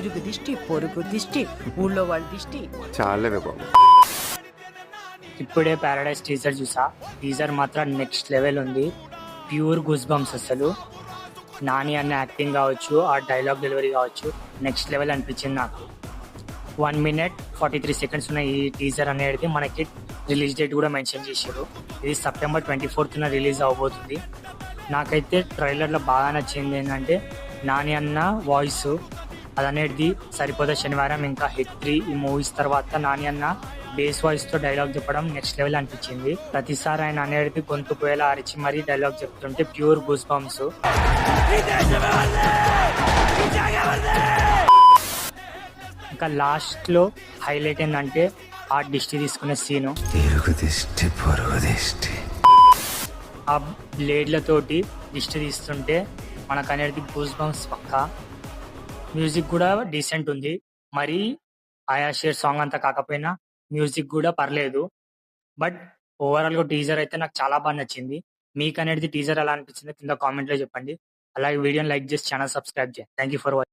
ఇరుగు దిష్టి, పొరుగు దిష్టి, ఊళ్ళో వాళ్ళ దిష్టి. చాలేవే బాబు. ఇప్పుడే పారాడైజ్ టీజర్ చూసా. టీజర్ మాత్రం నెక్స్ట్ లెవెల్ ఉంది. Pure goose bumps. అసలు నాని అన్న యాక్టింగ్ కావచ్చు, ఆ డైలాగ్ డెలివరీ కావచ్చు, నెక్స్ట్ లెవెల్ అనిపించింది నాకు. 1 minute 43 seconds ఉన్న ఈ టీజర్ అనేది మనకి రిలీజ్ డేట్ కూడా మెన్షన్ చేశారు. ఇది September 24th రిలీజ్ అవబోతుంది. నాకైతే ట్రైలర్లో బాగా నచ్చింది ఏంటంటే నాని అన్న వాయిస్ అదనేది సరిపోదా శనివారం ఇంకా హిట్ 3 ఈ మూవీస్ తర్వాత నాని అన్న బేస్ వాయిస్ తో డైలాగ్ చెప్పడం నెక్స్ట్ లెవెల్ అనిపించింది. ప్రతిసారి ఆయన అనేది గొంతు పోయేలా అరిచి మరీ డైలాగ్ చెప్తుంటే ప్యూర్ గూస్ బంప్స్. ఇంకా లాస్ట్ లో హైలైట్ ఏంటంటే ఆ దిష్టి తీసుకునే సీను, ఆ బ్లేడ్లతోటి దిష్టి తీస్తుంటే మనకు అనేది గూస్ బంప్స్ పక్కా. మ్యూజిక్ కూడా డీసెంట్ ఉంది. మరి ఆయా షేర్ సాంగ్ అంతా కాకపోయినా మ్యూజిక్ కూడా పర్లేదు. బట్ ఓవరాల్ గా టీజర్ అయితే నాకు చాలా బాగా నచ్చింది. మీకు అనేది టీజర్ ఎలా అనిపించింది కింద కామెంట్ లో చెప్పండి. అలాగే వీడియోని లైక్ చేసి ఛానల్ సబ్స్క్రైబ్ చేయండి. Thank you for watching.